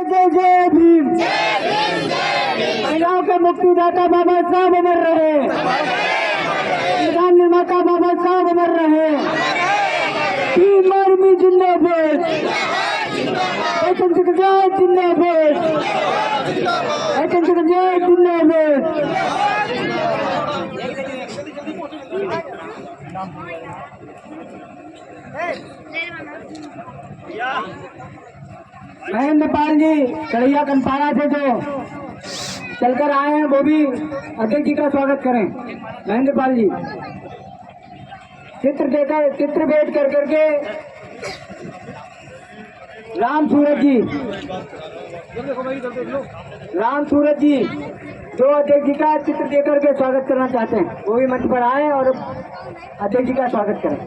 जय जय भीम। महिलाओं के मुक्तिदाता बाबा साहब अमर रहे, संविधान निर्माता बाबा साहब अमर रहे। भीम आर्मी जिंदाबाद, स्वतंत्र जय जिंदाबाद, स्वतंत्र जय जिंदाबाद। महेंद्र पाल जी कड़ैया कंपारा से जो चलकर आए हैं वो भी अध्यक्ष जी का स्वागत करें। महेंद्र पाल जी चित्र देकर चित्र भेंट कर करके राम सूरज जी जो अध्यक्ष जी का चित्र देकर के स्वागत करना चाहते हैं वो भी मंच पर आए और अध्यक्ष जी का स्वागत करें।